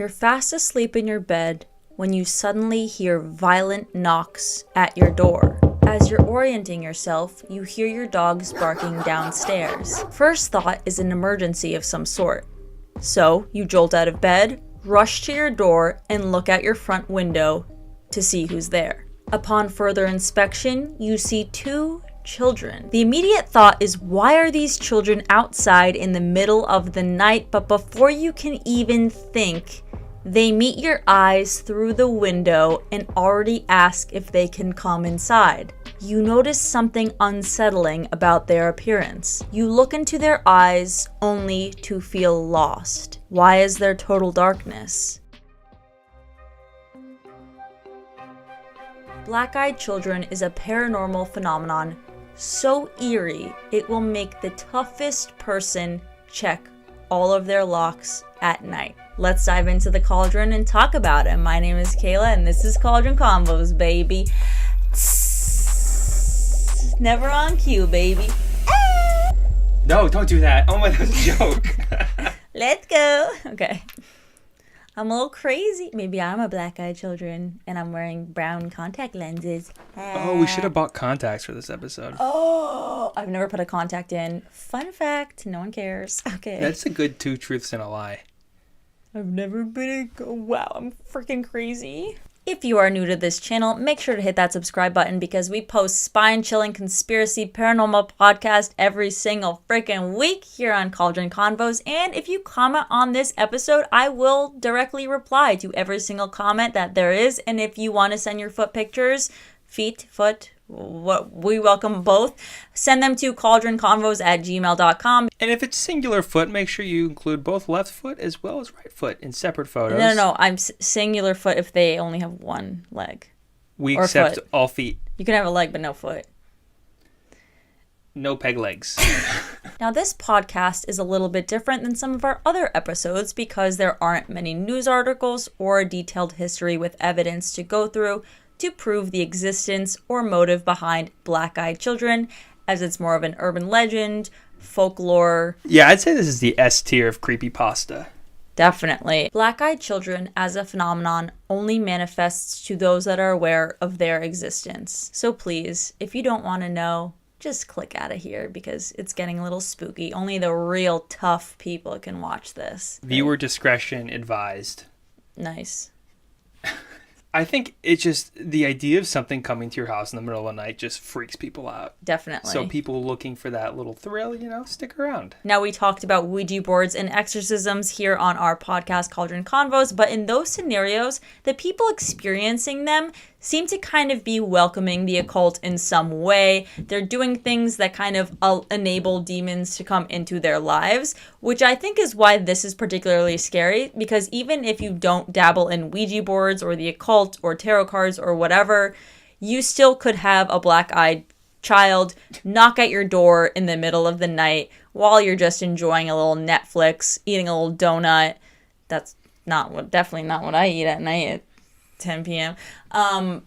You're fast asleep in your bed when you suddenly hear violent knocks at your door. As you're orienting yourself, you hear your dogs barking downstairs. First thought is an emergency of some sort. So you jolt out of bed, rush to your door, and look out your front window to see who's there. Upon further inspection, you see two children. The immediate thought is, why are these children outside in the middle of the night? But before you can even think, they meet your eyes through the window and already ask if they can come inside. You notice something unsettling about their appearance. You look into their eyes only to feel lost. Why is there total darkness? Black-eyed children is a paranormal phenomenon so eerie it will make the toughest person check all of their locks at night. Let's dive into the cauldron and talk about it. My name is Kayla and this is Cauldron Convos, baby. Never on cue, baby. No, don't do that. Oh my, that's a joke. Let's go. Okay. I'm a little crazy. Maybe I'm a black-eyed children and I'm wearing brown contact lenses. Oh, we should have bought contacts for this episode. Oh, I've never put a contact in. Fun fact, no one cares. Okay. That's a good 2 truths and a lie. I've never been wow, I'm freaking crazy. If you are new to this channel, make sure to hit that subscribe button because we post spine-chilling conspiracy paranormal podcast every single freaking week here on Cauldron Convos. And if you comment on this episode, I will directly reply to every single comment that there is. And if you want to send your foot pictures, foot, we welcome both. Send them to cauldronconvos@gmail.com. And if it's singular foot, make sure you include both left foot as well as right foot in separate photos. No. I'm singular foot if they only have one leg. We accept all feet. You can have a leg, but no foot. No peg legs. Now, this podcast is a little bit different than some of our other episodes because there aren't many news articles or a detailed history with evidence to go through to prove the existence or motive behind black-eyed children, as it's more of an urban legend, folklore. Yeah, I'd say this is the S tier of creepypasta. Definitely. Black-eyed children as a phenomenon only manifests to those that are aware of their existence. So please, if you don't want to know, just click out of here because it's getting a little spooky. Only the real tough people can watch this. Viewer discretion advised. Nice. I think it's just the idea of something coming to your house in the middle of the night just freaks people out. Definitely. So people looking for that little thrill, stick around. Now, we talked about Ouija boards and exorcisms here on our podcast, Cauldron Convos, but in those scenarios, the people experiencing them seem to kind of be welcoming the occult in some way. They're doing things that kind of enable demons to come into their lives, which I think is why this is particularly scary, because even if you don't dabble in Ouija boards or the occult or tarot cards or whatever, you still could have a black-eyed child knock at your door in the middle of the night while you're just enjoying a little Netflix, eating a little donut. That's definitely not what I eat at night at 10 p.m.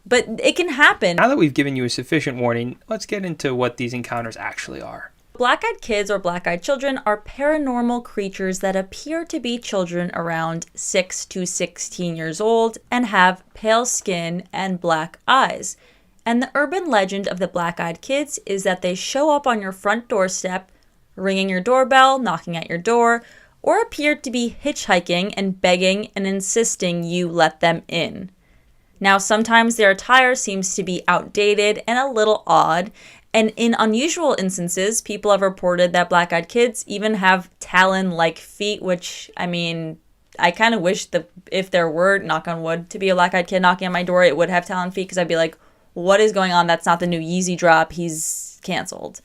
But it can happen. Now that we've given you a sufficient warning, let's get into what these encounters actually are. Black-eyed kids or black-eyed children are paranormal creatures that appear to be children around 6 to 16 years old and have pale skin and black eyes. And the urban legend of the black-eyed kids is that they show up on your front doorstep, ringing your doorbell, knocking at your door, or appear to be hitchhiking and begging and insisting you let them in. Now, sometimes their attire seems to be outdated and a little odd, and in unusual instances, people have reported that black-eyed kids even have talon-like feet, which, I mean, I kind of wish that if there were, knock on wood, to be a black-eyed kid knocking on my door, it would have talon feet, because I'd be like, what is going on? That's not the new Yeezy drop. He's canceled.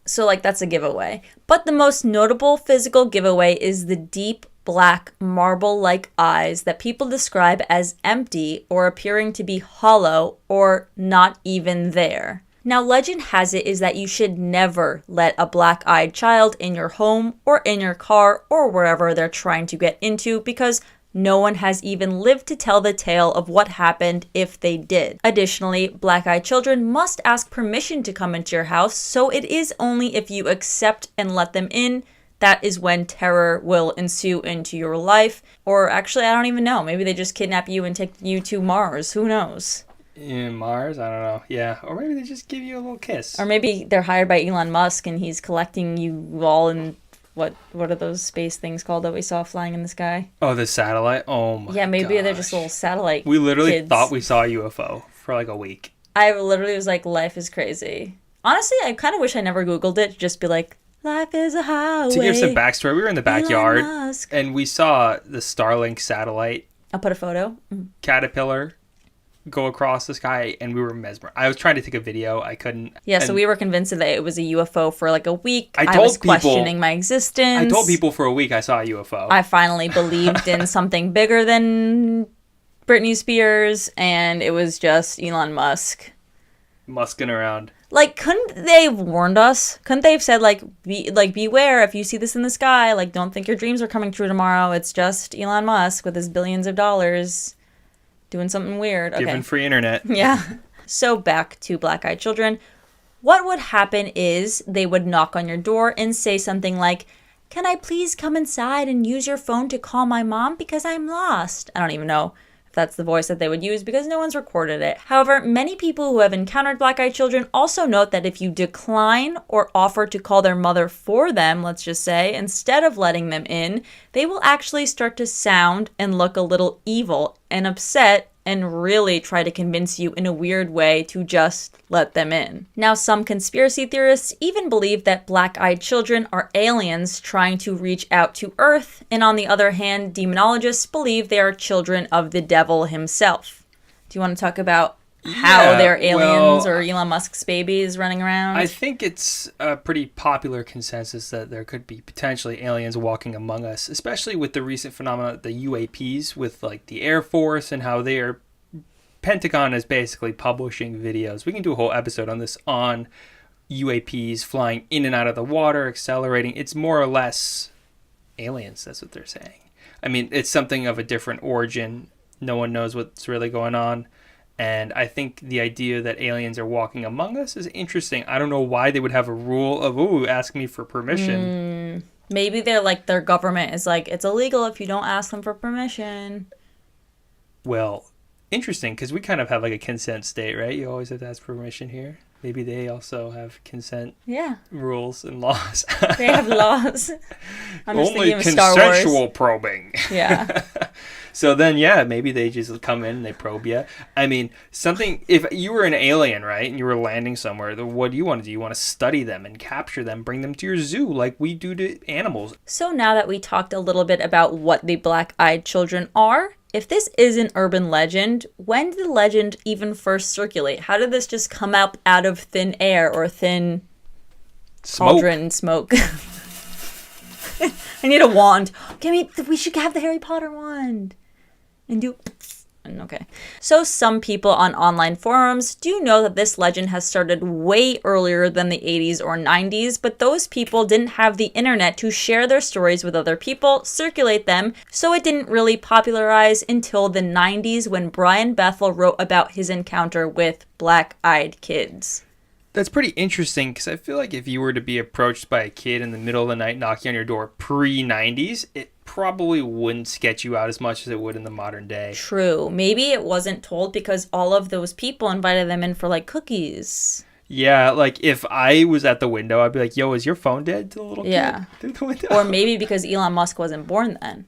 So, that's a giveaway. But the most notable physical giveaway is the deep black marble-like eyes that people describe as empty or appearing to be hollow or not even there. Now, legend has it is that you should never let a black-eyed child in your home or in your car or wherever they're trying to get into, because no one has even lived to tell the tale of what happened if they did. Additionally, black-eyed children must ask permission to come into your house, so it is only if you accept and let them in that is when terror will ensue into your life. Or actually, I don't even know. Maybe they just kidnap you and take you to Mars. Who knows? In Mars? I don't know. Yeah. Or maybe they just give you a little kiss. Or maybe they're hired by Elon Musk and he's collecting you all in... What are those space things called that we saw flying in the sky? Oh, the satellite? Oh my Yeah, maybe they're gosh. just little satellite We literally kids. thought we saw a UFO for like a week. I literally was like, life is crazy. Honestly, I kind of wish I never Googled it. Just be like, life is a highway. To give some backstory, we were in the backyard Elon Musk. and we saw the Starlink satellite I'll put a photo. caterpillar go across the sky, and we were mesmerized. I was trying to take a video. I couldn't. Yeah, so and we were convinced that it was a UFO for like a week. I I told was people- questioning my existence. I told people for a week I saw a UFO. I finally believed in something bigger than Britney Spears, and it was just Elon Musk. Musking around. Like, couldn't they have warned us? Couldn't they have said, beware if you see this in the sky, like, don't think your dreams are coming true tomorrow. It's just Elon Musk with his billions of dollars doing something weird. Okay. Giving free internet. Yeah. So back to black-eyed children. What would happen is they would knock on your door and say something like, can I please come inside and use your phone to call my mom because I'm lost? I don't even know if that's the voice that they would use because no one's recorded it. However, many people who have encountered black-eyed children also note that if you decline or offer to call their mother for them, let's just say, instead of letting them in, they will actually start to sound and look a little evil and upset and really try to convince you in a weird way to just let them in. Now, some conspiracy theorists even believe that black-eyed children are aliens trying to reach out to Earth, and on the other hand, demonologists believe they are children of the devil himself. Do you want to talk about how Yeah, they're aliens well, or Elon Musk's babies running around? I think it's a pretty popular consensus that there could be potentially aliens walking among us, especially with the recent phenomena, the UAPs with like the Air Force and how they are. Pentagon is basically publishing videos. We can do a whole episode on this on UAPs flying in and out of the water, accelerating. It's more or less aliens. That's what they're saying. I mean, it's something of a different origin. No one knows what's really going on. And I think the idea that aliens are walking among us is interesting. I don't know why they would have a rule of, ask me for permission. Maybe they're like, their government is like, it's illegal if you don't ask them for permission. Well, interesting, because we kind of have like a consent state, right? You always have to ask permission here. Maybe they also have consent rules and laws. They have laws. I'm just Only thinking of Star Wars. consensual probing. Yeah. So then, maybe they just come in and they probe you. I mean, if you were an alien, right, and you were landing somewhere, what do you want to do? You want to study them and capture them, bring them to your zoo like we do to animals. So now that we talked a little bit about what the black-eyed children are, if this is an urban legend, when did the legend even first circulate? How did this just come up out of thin air or thin cauldron smoke? I need a wand. We should have the Harry Potter wand. And do... Okay. So some people on online forums do know that this legend has started way earlier than the 80s or 90s, but those people didn't have the internet to share their stories with other people, circulate them, so it didn't really popularize until the 90s when Brian Bethel wrote about his encounter with black-eyed kids. That's pretty interesting because I feel like if you were to be approached by a kid in the middle of the night knocking on your door pre-90s, it probably wouldn't sketch you out as much as it would in the modern day. True. Maybe it wasn't told because all of those people invited them in for like cookies. Yeah, like if I was at the window, I'd be like, yo, is your phone dead to the little kid through the window? Or maybe because Elon Musk wasn't born then.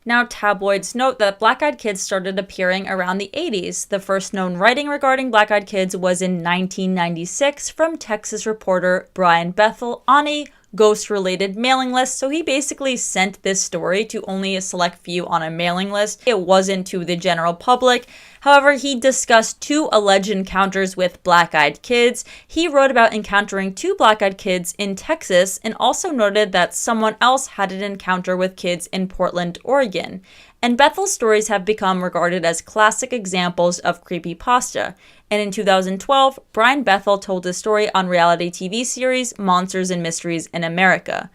Now, tabloids note that black-eyed kids started appearing around the 80s. The first known writing regarding black-eyed kids was in 1996 from Texas reporter Brian Bethel on a ghost-related mailing list. So he basically sent this story to only a select few on a mailing list. It wasn't to the general public. However, he discussed 2 alleged encounters with black-eyed kids. He wrote about encountering 2 black-eyed kids in Texas and also noted that someone else had an encounter with kids in Portland, Oregon. And Bethel's stories have become regarded as classic examples of creepypasta. And in 2012, Brian Bethel told his story on reality TV series Monsters and Mysteries in America.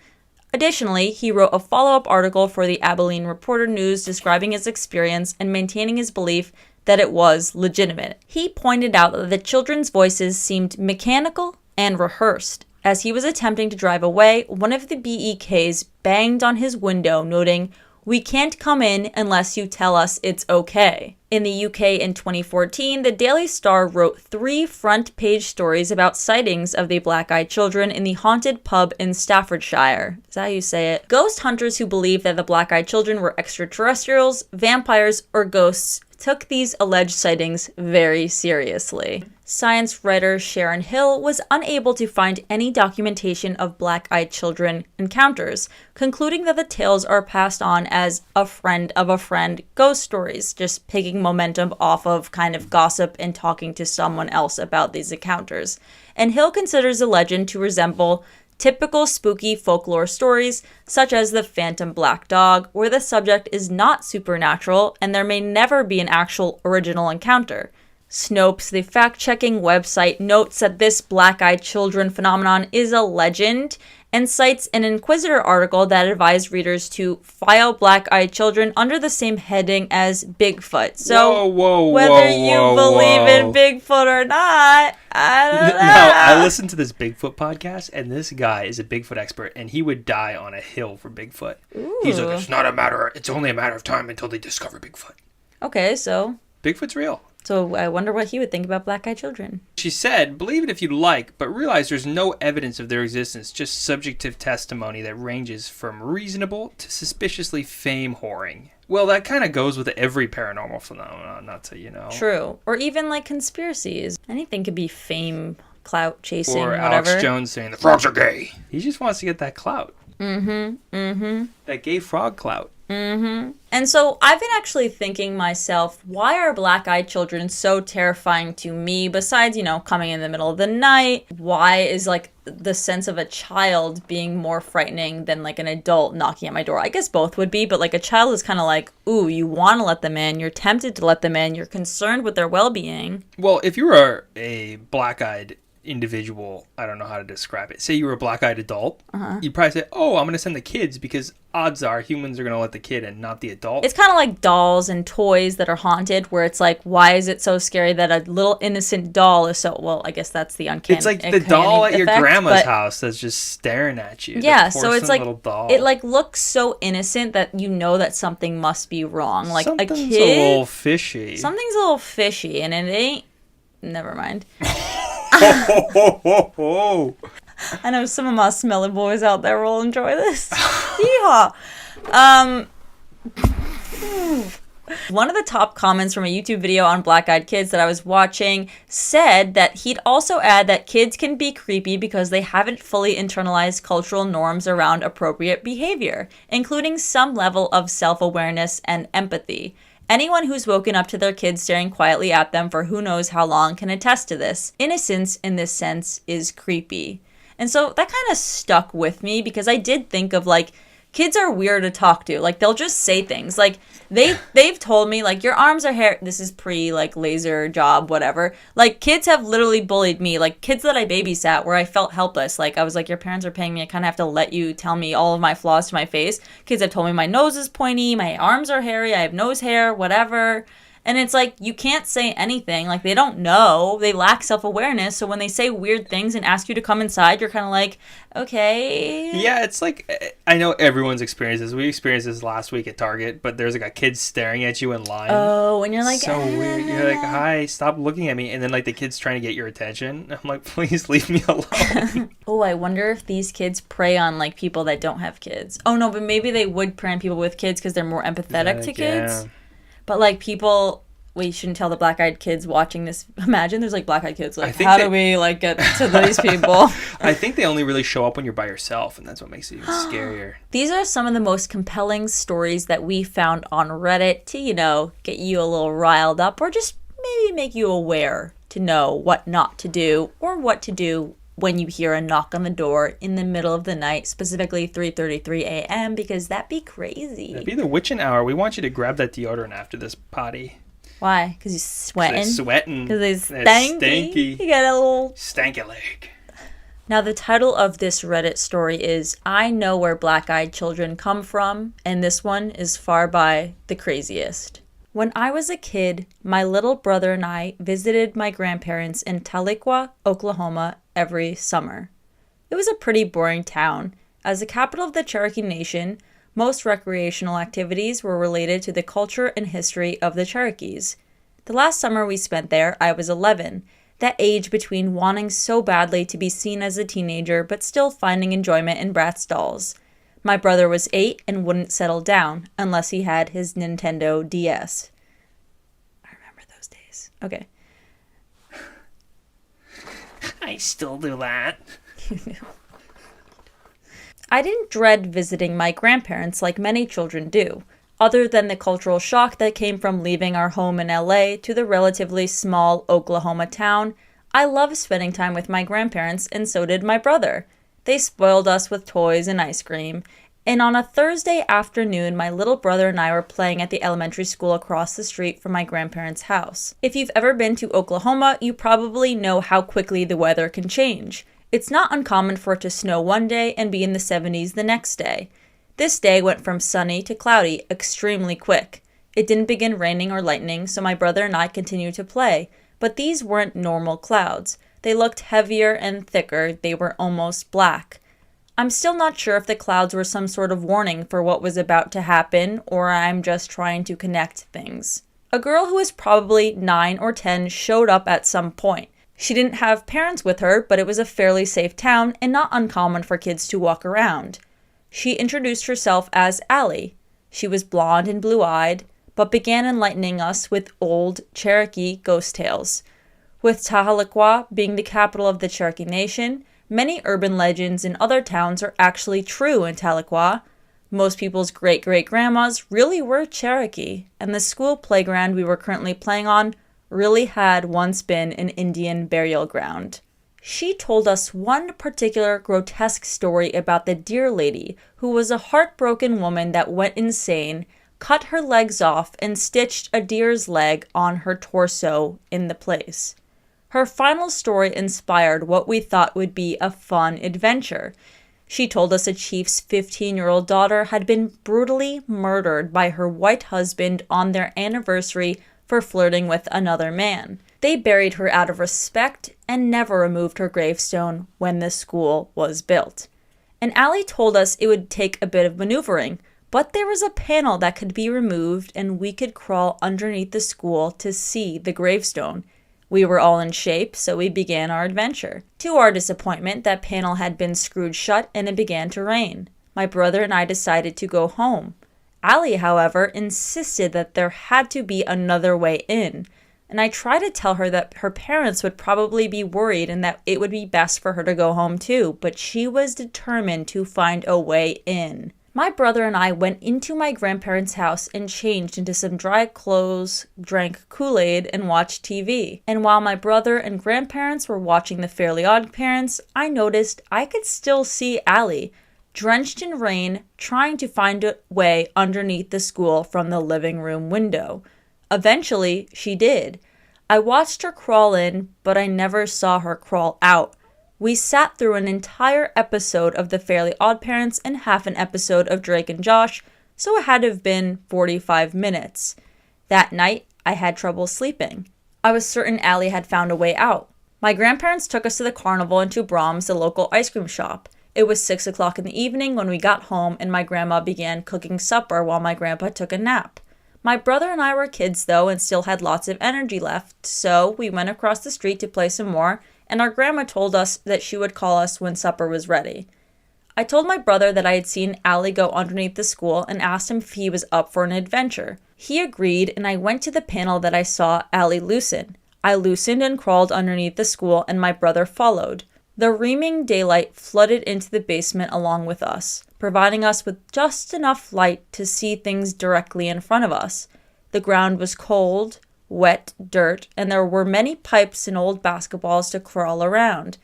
Additionally, he wrote a follow-up article for the Abilene Reporter News describing his experience and maintaining his belief that it was legitimate. He pointed out that the children's voices seemed mechanical and rehearsed, As he was attempting to drive away, one of the BEKs banged on his window, noting, "We can't come in unless you tell us it's okay." In the UK in 2014, the Daily Star wrote 3 front-page stories about sightings of the black-eyed children in the haunted pub in Staffordshire. Is that how you say it? Ghost hunters who believed that the black-eyed children were extraterrestrials, vampires, or ghosts took these alleged sightings very seriously. Science writer Sharon Hill was unable to find any documentation of black-eyed children encounters, concluding that the tales are passed on as a friend of a friend ghost stories, just picking momentum off of kind of gossip and talking to someone else about these encounters. And Hill considers the legend to resemble typical spooky folklore stories, such as the Phantom Black Dog, where the subject is not supernatural and there may never be an actual original encounter. Snopes, the fact-checking website, notes that this black-eyed children phenomenon is a legend and cites an Inquisitor article that advised readers to file black-eyed children under the same heading as Bigfoot. So, whether you believe in Bigfoot or not, I don't know. Now, I listened to this Bigfoot podcast, and this guy is a Bigfoot expert, and he would die on a hill for Bigfoot. Ooh. He's like, it's only a matter of time until they discover Bigfoot. Okay, so Bigfoot's real. So I wonder what he would think about black-eyed children. She said, "Believe it if you like, but realize there's no evidence of their existence, just subjective testimony that ranges from reasonable to suspiciously fame-whoring." Well, that kind of goes with every paranormal phenomenon, not to, True. Or even like conspiracies. Anything could be fame, clout chasing, or whatever. Alex Jones saying, "The frogs are gay." He just wants to get that clout. That gay frog clout. And so I've been actually thinking myself, why are black-eyed children so terrifying to me? Besides, coming in the middle of the night, why is like the sense of a child being more frightening than like an adult knocking at my door? I guess both would be, but like a child is kind of like, ooh, you want to let them in, you're tempted to let them in, you're concerned with their well-being. Well, if you were a black-eyed individual, I don't know how to describe it. Say you were a black-eyed adult, you'd probably say, "Oh, I'm going to send the kids," because odds are humans are going to let the kid in, not the adult. It's kind of like dolls and toys that are haunted, where it's like, why is it so scary that a little innocent doll is so... Well, I guess that's the uncanny. It's like the doll at your grandma's house that's just staring at you. Yeah, so it's like, little doll. it like looks so innocent that you know that something must be wrong. Like Something's a kid... a little fishy. Something's a little fishy, and it ain't... Never mind. I know some of my smelly boys out there will enjoy this. Yeehaw! One of the top comments from a YouTube video on black-eyed kids that I was watching said that he'd also add that kids can be creepy because they haven't fully internalized cultural norms around appropriate behavior, including some level of self-awareness and empathy. Anyone who's woken up to their kids staring quietly at them for who knows how long can attest to this. Innocence, in this sense, is creepy. And so that kind of stuck with me because I did think of, like, kids are weird to talk to. Like, they'll just say things. Like, they've told me, like, your arms are hair... This is like, laser job, whatever. Like, kids have literally bullied me. Like, kids that I babysat where I felt helpless. Like, I was like, your parents are paying me. I kind of have to let you tell me all of my flaws to my face. Kids have told me my nose is pointy, my arms are hairy, I have nose hair, whatever. And it's like, you can't say anything. Like, they don't know. They lack self-awareness. So when they say weird things and ask you to come inside, you're kind of like, okay. Yeah, it's like, I know everyone's experienced this. We experienced this last week at Target, but there's like a kid staring at you in line. Oh, and you're like, so weird. You're like, hi, stop looking at me. And then like the kid's trying to get your attention. I'm like, please leave me alone. Oh, I wonder if these kids prey on like people that don't have kids. Oh no, but maybe they would prey on people with kids because they're more empathetic to kids. Yeah. But, like, people... We shouldn't tell the black-eyed kids watching this. Imagine there's, like, black-eyed kids. Like, how do we, like, get to these people? I think they only really show up when you're by yourself, and that's what makes it even scarier. These are some of the most compelling stories that we found on Reddit to, get you a little riled up or just maybe make you aware to know what not to do or what to do when you hear a knock on the door in the middle of the night, specifically 3:33 a.m., because that'd be crazy. That'd be the witching hour. We want you to grab that deodorant after this potty. Why? Because you're sweating? It's sweating. Because it's stanky. You got a little... Stanky leg. Now, the title of this Reddit story is, I Know Where Black-Eyed Children Come From, and this one is far by the craziest. When I was a kid, my little brother and I visited my grandparents in Tahlequah, Oklahoma, every summer. It was a pretty boring town. As the capital of the Cherokee Nation, most recreational activities were related to the culture and history of the Cherokees. The last summer we spent there, I was 11, that age between wanting so badly to be seen as a teenager but still finding enjoyment in Bratz dolls. My brother was 8 and wouldn't settle down unless he had his Nintendo DS. I remember those days. Okay. I still do that. I didn't dread visiting my grandparents like many children do, other than the cultural shock that came from leaving our home in LA to the relatively small Oklahoma town. I loved spending time with my grandparents, and so did my brother. They spoiled us with toys and ice cream, and on a Thursday afternoon, my little brother and I were playing at the elementary school across the street from my grandparents' house. If you've ever been to Oklahoma, you probably know how quickly the weather can change. It's not uncommon for it to snow one day and be in the 70s the next day. This day went from sunny to cloudy extremely quick. It didn't begin raining or lightning, so my brother and I continued to play, but these weren't normal clouds. They looked heavier and thicker. They were almost black. I'm still not sure if the clouds were some sort of warning for what was about to happen, or I'm just trying to connect things. A girl who was probably 9 or 10 showed up at some point. She didn't have parents with her, but it was a fairly safe town and not uncommon for kids to walk around. She introduced herself as Allie. She was blonde and blue-eyed, but began enlightening us with old Cherokee ghost tales. With Tahlequah being the capital of the Cherokee Nation, many urban legends in other towns are actually true in Tahlequah. Most people's great-great-grandmas really were Cherokee, and the school playground we were currently playing on really had once been an Indian burial ground. She told us one particular grotesque story about the deer lady, who was a heartbroken woman that went insane, cut her legs off, and stitched a deer's leg on her torso in the place. Her final story inspired what we thought would be a fun adventure. She told us a chief's 15-year-old daughter had been brutally murdered by her white husband on their anniversary for flirting with another man. They buried her out of respect and never removed her gravestone when the school was built. And Allie told us it would take a bit of maneuvering, but there was a panel that could be removed and we could crawl underneath the school to see the gravestone. We were all in shape, so we began our adventure. To our disappointment, that panel had been screwed shut and it began to rain. My brother and I decided to go home. Allie, however, insisted that there had to be another way in, and I tried to tell her that her parents would probably be worried and that it would be best for her to go home too, but she was determined to find a way in. My brother and I went into my grandparents' house and changed into some dry clothes, drank Kool-Aid, and watched TV. And while my brother and grandparents were watching The Fairly Odd Parents, I noticed I could still see Allie, drenched in rain, trying to find a way underneath the school from the living room window. Eventually, she did. I watched her crawl in, but I never saw her crawl out. We sat through an entire episode of The Fairly Odd Parents and half an episode of Drake and Josh, so it had to have been 45 minutes. That night, I had trouble sleeping. I was certain Allie had found a way out. My grandparents took us to the carnival and to Brahms, the local ice cream shop. It was 6 o'clock in the evening when we got home and my grandma began cooking supper while my grandpa took a nap. My brother and I were kids though and still had lots of energy left, so we went across the street to play some more, and our grandma told us that she would call us when supper was ready. I told my brother that I had seen Allie go underneath the school and asked him if he was up for an adventure. He agreed, and I went to the panel that I saw Allie loosen. I loosened and crawled underneath the school, and my brother followed. The reaming daylight flooded into the basement along with us, providing us with just enough light to see things directly in front of us. The ground was cold, wet dirt, and there were many pipes and old basketballs to crawl around.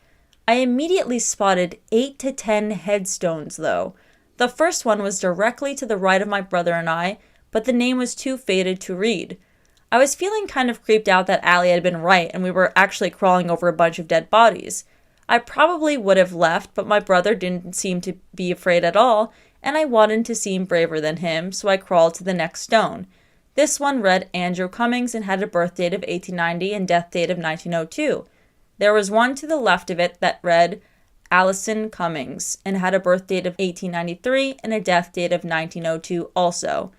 I immediately spotted 8 to 10 headstones, though. The first one was directly to the right of my brother and I, but the name was too faded to read. I was feeling kind of creeped out that Allie had been right and we were actually crawling over a bunch of dead bodies. I probably would have left, but my brother didn't seem to be afraid at all, and I wanted to seem braver than him, so I crawled to the next stone. This one read Andrew Cummings and had a birth date of 1890 and death date of 1902. There was one to the left of it that read Allison Cummings and had a birth date of 1893 and a death date of 1902 also.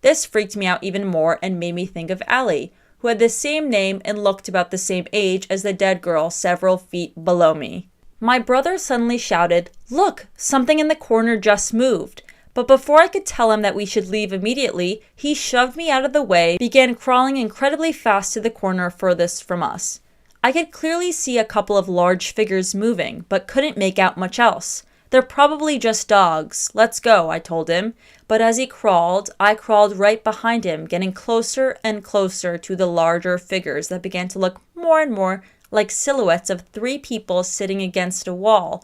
This freaked me out even more and made me think of Allie, who had the same name and looked about the same age as the dead girl several feet below me. My brother suddenly shouted, "Look, something in the corner just moved." But before I could tell him that we should leave immediately, he shoved me out of the way, began crawling incredibly fast to the corner furthest from us. I could clearly see a couple of large figures moving, but couldn't make out much else. "They're probably just dogs. Let's go," I told him. But as he crawled, I crawled right behind him, getting closer and closer to the larger figures that began to look more and more like silhouettes of 3 people sitting against a wall,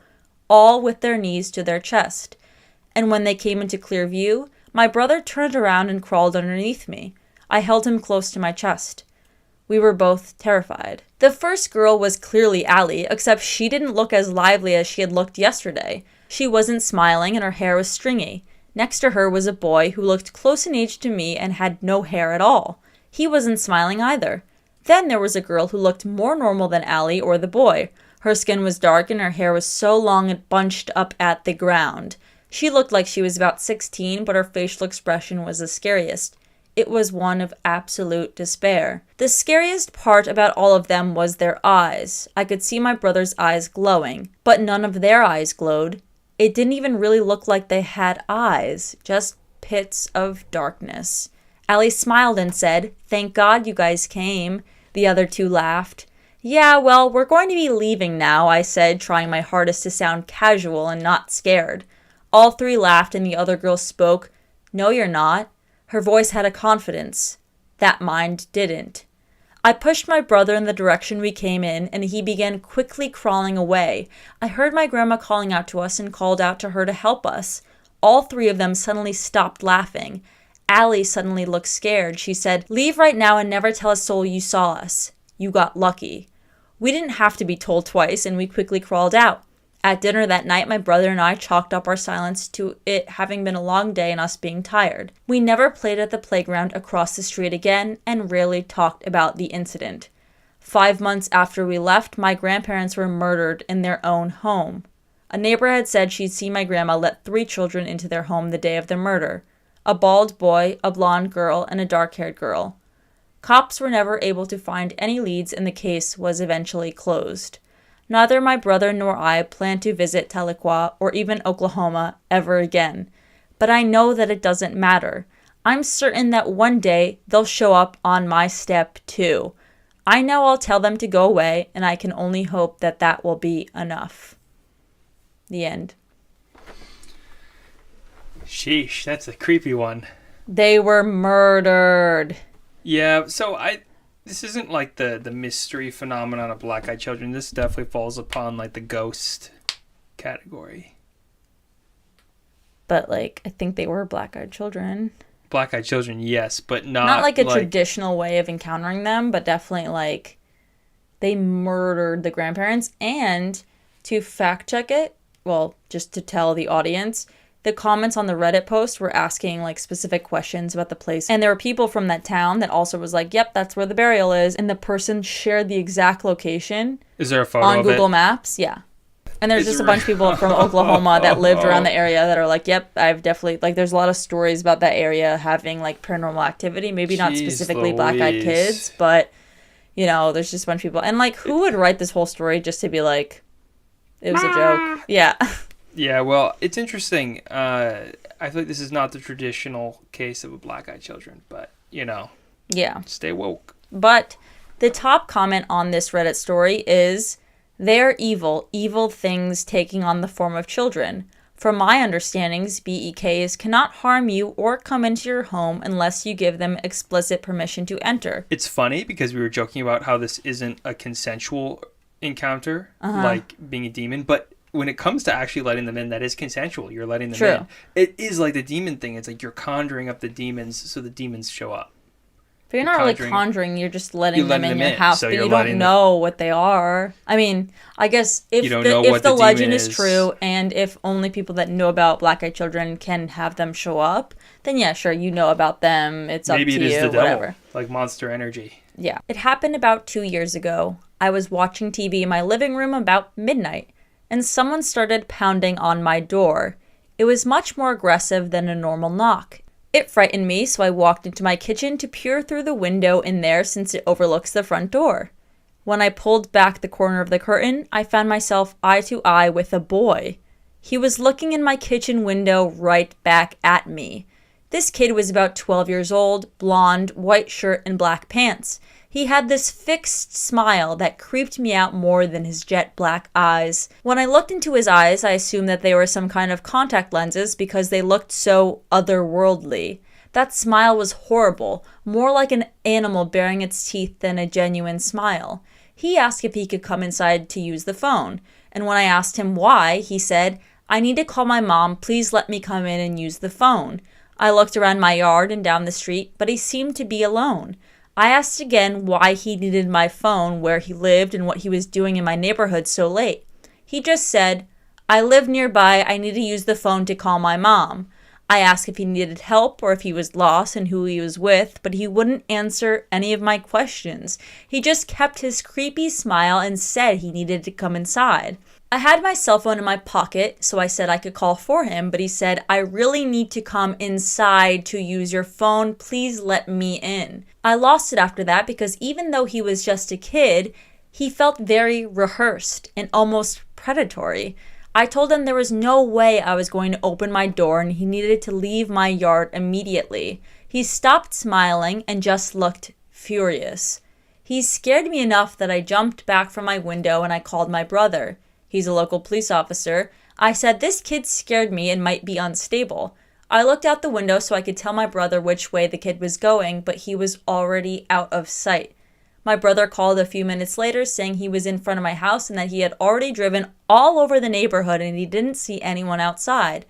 all with their knees to their chest. And when they came into clear view, my brother turned around and crawled underneath me. I held him close to my chest. We were both terrified. The first girl was clearly Allie, except she didn't look as lively as she had looked yesterday. She wasn't smiling and her hair was stringy. Next to her was a boy who looked close in age to me and had no hair at all. He wasn't smiling either. Then there was a girl who looked more normal than Allie or the boy. Her skin was dark and her hair was so long it bunched up at the ground. She looked like she was about 16, but her facial expression was the scariest. It was one of absolute despair. The scariest part about all of them was their eyes. I could see my brother's eyes glowing, but none of their eyes glowed. It didn't even really look like they had eyes, just pits of darkness. Allie smiled and said, "Thank God you guys came." The other 2 laughed. "Yeah, well, we're going to be leaving now," I said, trying my hardest to sound casual and not scared. All 3 laughed and the other girl spoke. "No, you're not." Her voice had a confidence. That mine didn't. I pushed my brother in the direction we came in, and he began quickly crawling away. I heard my grandma calling out to us and called out to her to help us. All 3 of them suddenly stopped laughing. Allie suddenly looked scared. She said, "Leave right now and never tell a soul you saw us. You got lucky." We didn't have to be told twice, and we quickly crawled out. At dinner that night, my brother and I chalked up our silence to it having been a long day and us being tired. We never played at the playground across the street again and rarely talked about the incident. 5 months after we left, my grandparents were murdered in their own home. A neighbor had said she'd seen my grandma let 3 children into their home the day of the murder. A bald boy, a blonde girl, and a dark-haired girl. Cops were never able to find any leads and the case was eventually closed. Neither my brother nor I plan to visit Tahlequah or even Oklahoma ever again. But I know that it doesn't matter. I'm certain that one day they'll show up on my step too. I know I'll tell them to go away, and I can only hope that that will be enough. The end. Sheesh, that's a creepy one. They were murdered. Yeah, so this isn't like the mystery phenomenon of black-eyed children. This definitely falls upon like the ghost category. But like, I think they were black-eyed children. Black-eyed children, yes, but not like a traditional way of encountering them, but definitely like they murdered the grandparents. And to fact check it, well, just to tell the audience, the comments on the Reddit post were asking like specific questions about the place. And there were people from that town that also was like, "Yep, that's where the burial is." And the person shared the exact location. Is there a photo on of Google it? Maps? Yeah. And there's just a bunch of people from Oklahoma that lived around the area that are like, "Yep, I've definitely," like, there's a lot of stories about that area having like paranormal activity. Maybe not specifically black-eyed kids, but you know, there's just a bunch of people. And like, who would write this whole story just to be like, it was a joke? Yeah. Yeah, well, it's interesting. I feel like this is not the traditional case of a black-eyed children, but, you know. Yeah. Stay woke. But the top comment on this Reddit story is, "They're evil, evil things taking on the form of children. From my understandings, BEKs cannot harm you or come into your home unless you give them explicit permission to enter." It's funny because we were joking about how this isn't a consensual encounter, like being a demon, but when it comes to actually letting them in, that is consensual. You're letting them in. It is like the demon thing. It's like you're conjuring up the demons so the demons show up. But you're not really conjuring. You're just letting them in your house. But you don't know what they are. I mean, I guess if the legend is true and if only people that know about black-eyed children can have them show up, then yeah, sure, you know about them. It's up to you. Maybe it is the whatever. devil, like monster energy. Yeah. It happened about 2 years ago. I was watching TV in my living room about midnight. and someone started pounding on my door. It was much more aggressive than a normal knock. It frightened me, so I walked into my kitchen to peer through the window in there since it overlooks the front door. When I pulled back the corner of the curtain, I found myself eye to eye with a boy. He was looking in my kitchen window right back at me. This kid was about 12 years old, blonde, white shirt, and black pants. He had this fixed smile that creeped me out more than his jet black eyes. When I looked into his eyes, I assumed that they were some kind of contact lenses because they looked so otherworldly. That smile was horrible, more like an animal baring its teeth than a genuine smile. He asked if he could come inside to use the phone, and when I asked him why, he said, "I need to call my mom, please let me come in and use the phone." I looked around my yard and down the street, but he seemed to be alone. I asked again why he needed my phone, where he lived, and what he was doing in my neighborhood so late. He just said, "I live nearby, I need to use the phone to call my mom." I asked if he needed help or if he was lost and who he was with, but he wouldn't answer any of my questions. He just kept his creepy smile and said he needed to come inside. I had my cell phone in my pocket, so I said I could call for him, but he said, "I really need to come inside to use your phone. Please let me in." I lost it after that because even though he was just a kid, he felt very rehearsed and almost predatory. I told him there was no way I was going to open my door and he needed to leave my yard immediately. He stopped smiling and just looked furious. He scared me enough that I jumped back from my window and I called my brother. He's a local police officer. I said, "This kid scared me and might be unstable." I looked out the window so I could tell my brother which way the kid was going, but he was already out of sight. My brother called a few minutes later saying he was in front of my house and that he had already driven all over the neighborhood and he didn't see anyone outside.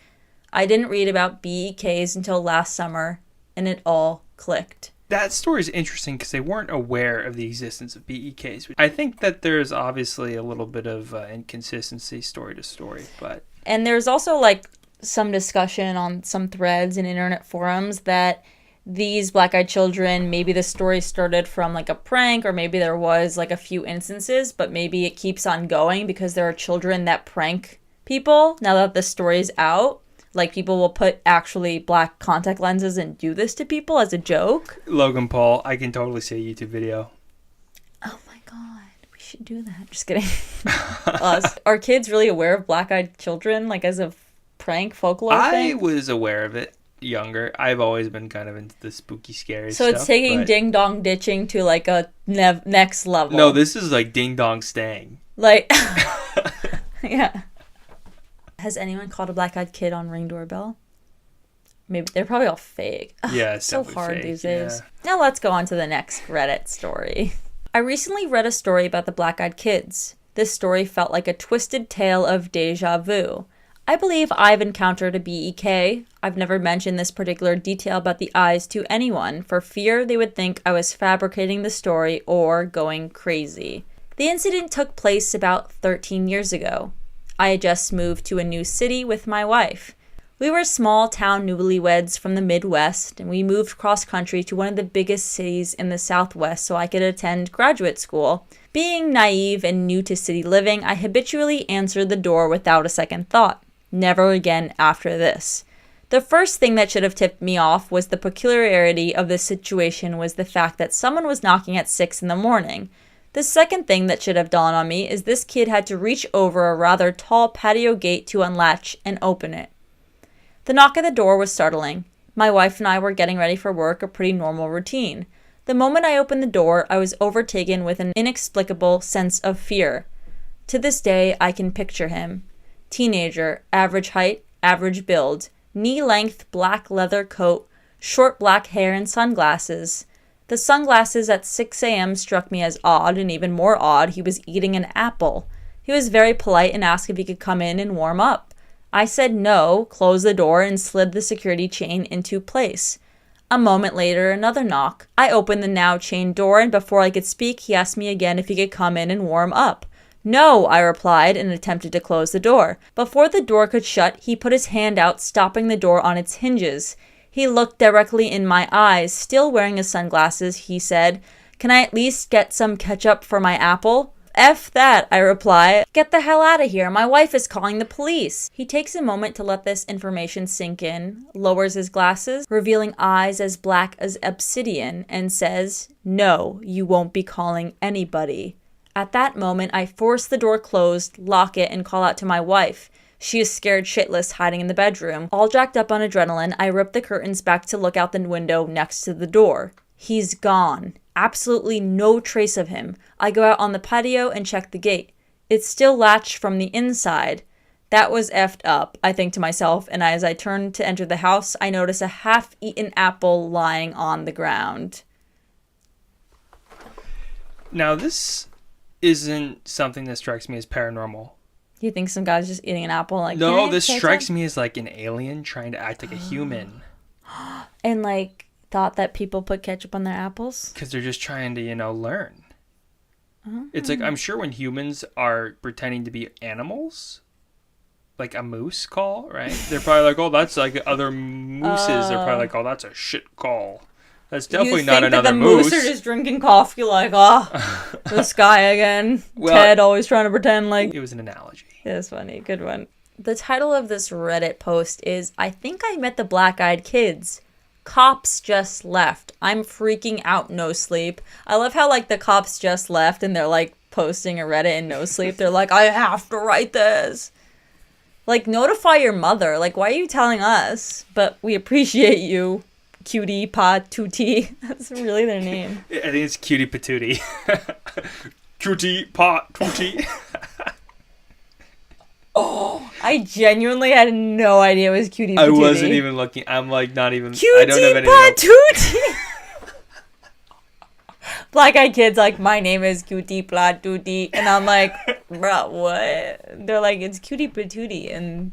I didn't read about BEKs until last summer, and it all clicked. That story is interesting because they weren't aware of the existence of BEKs. I think that there's obviously a little bit of inconsistency story to story, but... And there's also some discussion on some threads and internet forums that these black-eyed children, maybe the story started from a prank, or maybe there was a few instances, but maybe it keeps on going because there are children that prank people now that the story's out. People will put actually black contact lenses and do this to people as a joke. Logan Paul, I can totally see a YouTube video. Oh my god, we should do that. Just kidding. Are kids really aware of black-eyed children, as a prank folklore thing? I was aware of it younger. I've always been kind of into the spooky, scary stuff. So it's taking ding dong ditching to a next level. No, this is ding dong stang. Yeah. Has anyone called a black-eyed kid on Ring doorbell? Maybe they're probably all fake. Yeah, it's so hard fake, these days. Now let's go on to the next Reddit story. I recently read a story about the black-eyed kids. This story felt like a twisted tale of deja vu. I believe I've encountered a BEK. I've never mentioned this particular detail about the eyes to anyone for fear they would think I was fabricating the story or going crazy. The incident took place about 13 years ago. I had just moved to a new city with my wife. We were small town newlyweds from the Midwest, and we moved cross country to one of the biggest cities in the Southwest so I could attend graduate school. Being naive and new to city living, I habitually answered the door without a second thought. Never again after this. The first thing that should have tipped me off was the peculiarity of this situation was the fact that someone was knocking at 6 a.m. The second thing that should have dawned on me is this kid had to reach over a rather tall patio gate to unlatch and open it. The knock at the door was startling. My wife and I were getting ready for work, a pretty normal routine. The moment I opened the door, I was overtaken with an inexplicable sense of fear. To this day, I can picture him. Teenager, average height, average build, knee-length black leather coat, short black hair and sunglasses. The sunglasses at 6 a.m. struck me as odd, and even more odd, he was eating an apple. He was very polite and asked if he could come in and warm up. I said no, closed the door, and slid the security chain into place. A moment later, another knock. I opened the now chained door, and before I could speak, he asked me again if he could come in and warm up. No, I replied, and attempted to close the door. Before the door could shut, he put his hand out, stopping the door on its hinges. He looked directly in my eyes. Still wearing his sunglasses, he said, "Can I at least get some ketchup for my apple?" F that, I reply. Get the hell out of here. My wife is calling the police. He takes a moment to let this information sink in, lowers his glasses, revealing eyes as black as obsidian, and says, no, you won't be calling anybody. At that moment, I force the door closed, lock it, and call out to my wife. She is scared shitless, hiding in the bedroom. All jacked up on adrenaline, I rip the curtains back to look out the window next to the door. He's gone. Absolutely no trace of him. I go out on the patio and check the gate. It's still latched from the inside. That was effed up, I think to myself, and as I turn to enter the house, I notice a half-eaten apple lying on the ground. Now, this isn't something that strikes me as paranormal. You think some guy's just eating an apple? Like, no, this strikes me as like an alien trying to act like a human. And like thought that people put ketchup on their apples? Because they're just trying to, learn. It's like, I'm sure when humans are pretending to be animals, like a moose call, right? They're probably like, oh, that's like other mooses. They're probably like, oh, that's a shit call. That's definitely not another moose. You think that the moose are just drinking coffee like, oh, this guy again. Well, Ted always trying to pretend like... It was an analogy. It was funny. Good one. The title of this Reddit post is, I think I met the black-eyed kids. Cops just left. I'm freaking out, no sleep. I love how, like, the cops just left and they're, like, posting a Reddit in no sleep. They're like, I have to write this. Like, notify your mother. Like, why are you telling us? But we appreciate you. Cutie Patootie. That's really their name. I think it's Cutie Patootie. Cutie Patootie. Oh, I genuinely had no idea it was Cutie Patootie. I wasn't even looking. I'm like not even. Cutie I don't have any Patootie. Black-eyed kids like, my name is Cutie Patootie, and I'm like, bro, what? They're like, it's Cutie Patootie, and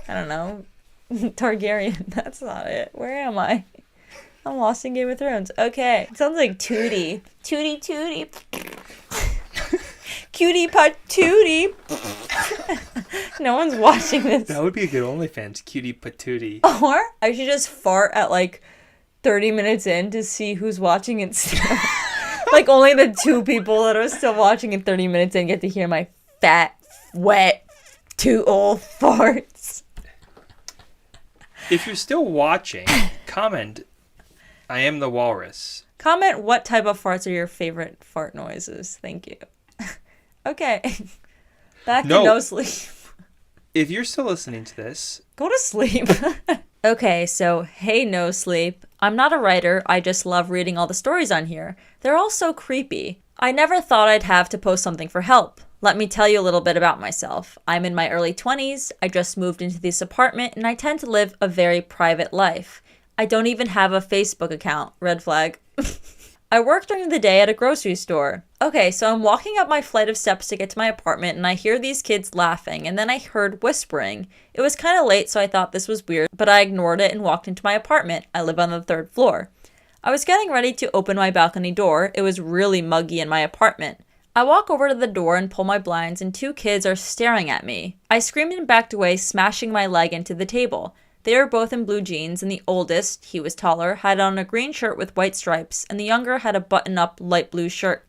I don't know, Targaryen. That's not it. Where am I? I'm lost in Game of Thrones. Okay, it sounds like Tootie. Tootie Tootie. Cutie Patootie. No one's watching this. That would be a good OnlyFans, Cutie Patootie. Or I should just fart at like 30 minutes in to see who's watching it still. Like only the 2 people that are still watching in 30 minutes in get to hear my fat, wet, 2 old farts. If you're still watching, comment, I am the walrus. Comment what type of farts are your favorite fart noises. Thank you. Okay. Back to no sleep. If you're still listening to this, go to sleep. Okay, so hey, no sleep. I'm not a writer. I just love reading all the stories on here. They're all so creepy. I never thought I'd have to post something for help. Let me tell you a little bit about myself. I'm in my early 20s. I just moved into this apartment and I tend to live a very private life. I don't even have a Facebook account. Red flag. I work during the day at a grocery store. Okay, so I'm walking up my flight of steps to get to my apartment and I hear these kids laughing and then I heard whispering. It was kind of late, so I thought this was weird, but I ignored it and walked into my apartment. I live on the 3rd floor. I was getting ready to open my balcony door. It was really muggy in my apartment. I walk over to the door and pull my blinds and 2 kids are staring at me. I screamed and backed away, smashing my leg into the table. They were both in blue jeans, and the oldest, he was taller, had on a green shirt with white stripes, and the younger had a button-up light blue shirt.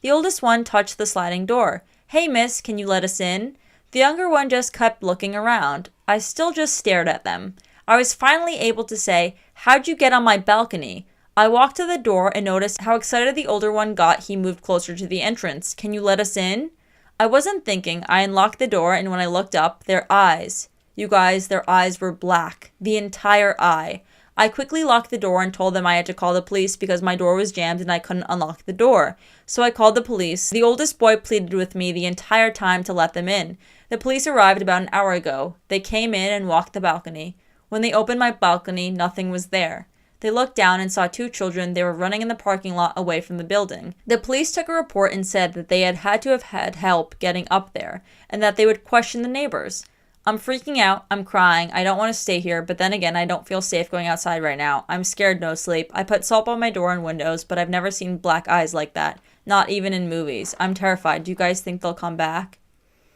The oldest one touched the sliding door. Hey, miss, can you let us in? The younger one just kept looking around. I still just stared at them. I was finally able to say, how'd you get on my balcony? I walked to the door and noticed how excited the older one got. He moved closer to the entrance. Can you let us in? I wasn't thinking. I unlocked the door, and when I looked up, their eyes. You guys, their eyes were black. The entire eye. I quickly locked the door and told them I had to call the police because my door was jammed and I couldn't unlock the door. So I called the police. The oldest boy pleaded with me the entire time to let them in. The police arrived about an hour ago. They came in and walked the balcony. When they opened my balcony, nothing was there. They looked down and saw 2 children. They were running in the parking lot away from the building. The police took a report and said that they had to have had help getting up there and that they would question the neighbors. I'm freaking out. I'm crying. I don't want to stay here, but then again, I don't feel safe going outside right now. I'm scared, no sleep. I put salt on my door and windows, but I've never seen black eyes like that. Not even in movies. I'm terrified. Do you guys think they'll come back?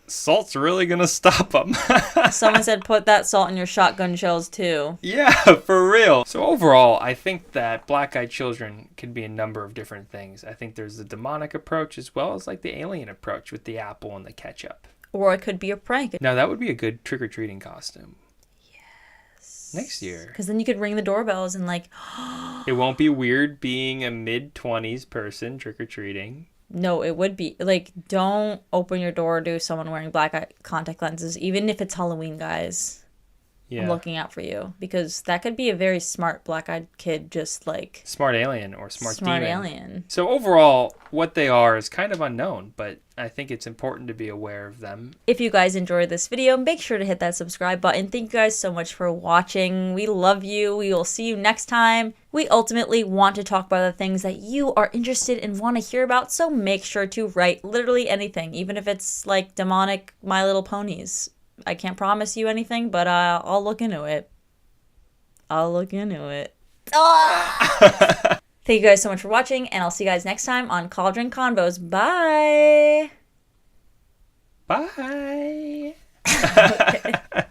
salt's really gonna stop them. Someone said put that salt in your shotgun shells too. Yeah, for real. So overall, I think that black-eyed children could be a number of different things. I think there's the demonic approach as well as like the alien approach with the apple and the ketchup. Or it could be a prank. Now that would be a good trick-or-treating costume. Yes. Next year. Because then you could ring the doorbells and like... It won't be weird being a mid-20s person trick-or-treating. No, it would be. Like, don't open your door to someone wearing black eye contact lenses, even if it's Halloween, guys. Yeah. I'm looking out for you. Because that could be a very smart black-eyed kid, just like... Smart alien or smart demon. Alien. So overall, what they are is kind of unknown, but I think it's important to be aware of them. If you guys enjoyed this video, make sure to hit that subscribe button. Thank you guys so much for watching. We love you. We will see you next time. We ultimately want to talk about the things that you are interested and want to hear about, so make sure to write literally anything, even if it's like demonic My Little Ponies. I can't promise you anything, but I'll look into it. Thank you guys so much for watching, and I'll see you guys next time on Cauldron Convos. Bye! Bye! Okay.